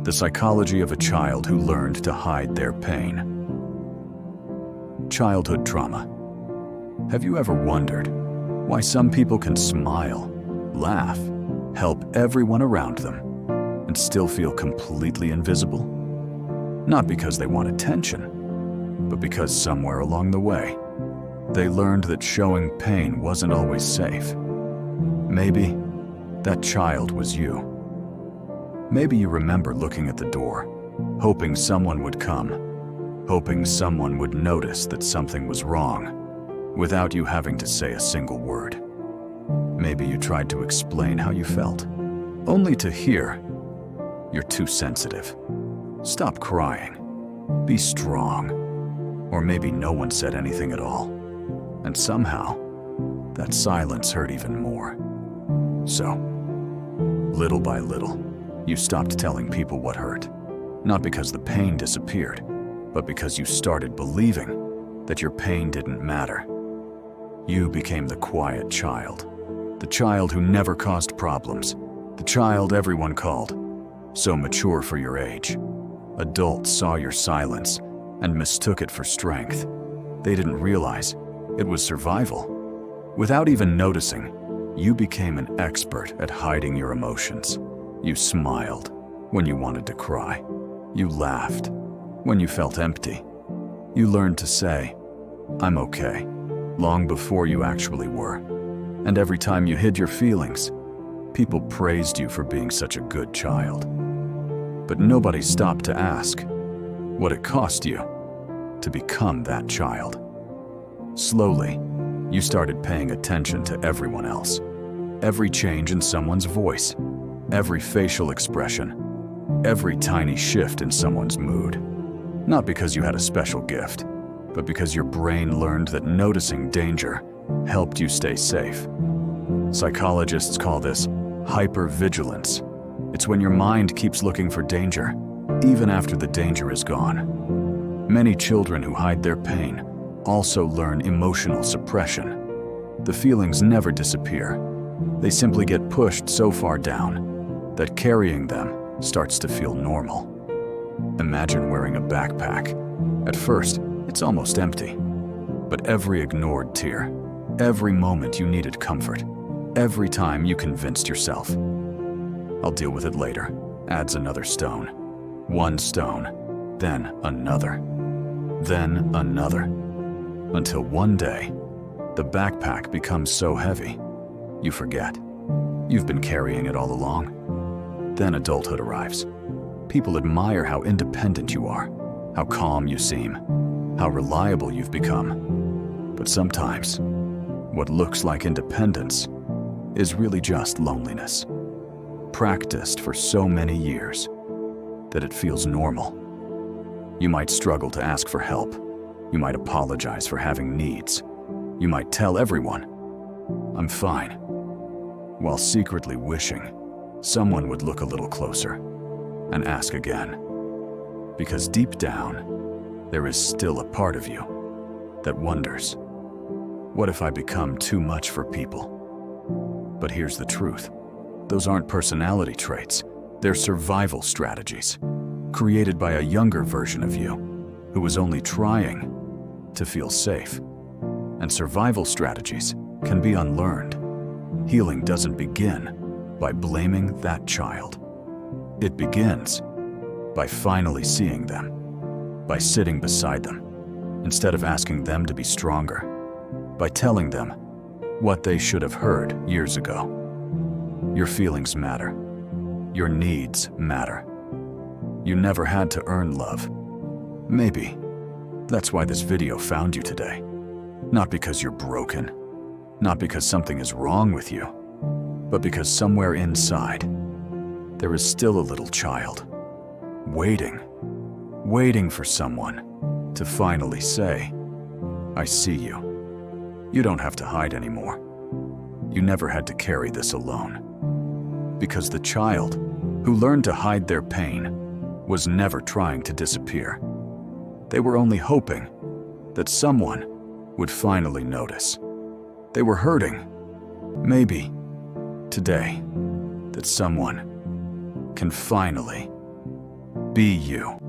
The psychology of a child who learned to hide their pain. Childhood trauma. Have you ever wondered why some people can smile, laugh, help everyone around them, and still feel completely invisible? Not because they want attention, but because somewhere along the way, they learned that showing pain wasn't always safe. Maybe that child was you. Maybe you remember looking at the door, hoping someone would come, hoping someone would notice that something was wrong, without you having to say a single word. Maybe you tried to explain how you felt, only to hear, "You're too sensitive. Stop crying. Be strong." Or maybe no one said anything at all, and somehow, that silence hurt even more. So, little by little, you stopped telling people what hurt, not because the pain disappeared, but because you started believing that your pain didn't matter. You became the quiet child, the child who never caused problems, the child everyone called so mature for your age. Adults saw your silence and mistook it for strength. They didn't realize it was survival. Without even noticing, you became an expert at hiding your emotions. You smiled when you wanted to cry. You laughed when you felt empty. You learned to say, "I'm okay," long before you actually were. And every time you hid your feelings, people praised you for being such a good child. But nobody stopped to ask what it cost you to become that child. Slowly, you started paying attention to everyone else. Every change in someone's voice, every facial expression, every tiny shift in someone's mood. Not because you had a special gift, but because your brain learned that noticing danger helped you stay safe. Psychologists call this hypervigilance. It's when your mind keeps looking for danger, even after the danger is gone. Many children who hide their pain also learn emotional suppression. The feelings never disappear. They simply get pushed so far down that carrying them starts to feel normal. Imagine wearing a backpack. At first, it's almost empty. But every ignored tear, every moment you needed comfort, every time you convinced yourself, "I'll deal with it later," adds another stone. One stone, then another, until one day, the backpack becomes so heavy, you forget. You've been carrying it all along. Then adulthood arrives. People admire how independent you are, how calm you seem, how reliable you've become. But sometimes, what looks like independence is really just loneliness, practiced for so many years that it feels normal. You might struggle to ask for help. You might apologize for having needs. You might tell everyone, "I'm fine," while secretly wishing someone would look a little closer and ask again. Because deep down, there is still a part of you that wonders, what if I become too much for people? But here's the truth. Those aren't personality traits. They're survival strategies, created by a younger version of you who was only trying to feel safe. And survival strategies can be unlearned. Healing doesn't begin by blaming that child. It begins by finally seeing them, by sitting beside them, instead of asking them to be stronger, by telling them what they should have heard years ago. Your feelings matter. Your needs matter. You never had to earn love. Maybe that's why this video found you today. Not because you're broken, not because something is wrong with you, but because somewhere inside, there is still a little child, waiting for someone to finally say, "I see you." You don't have to hide anymore. You never had to carry this alone. Because the child who learned to hide their pain was never trying to disappear. They were only hoping that someone would finally notice. They were hurting, maybe today, that someone can finally Be you.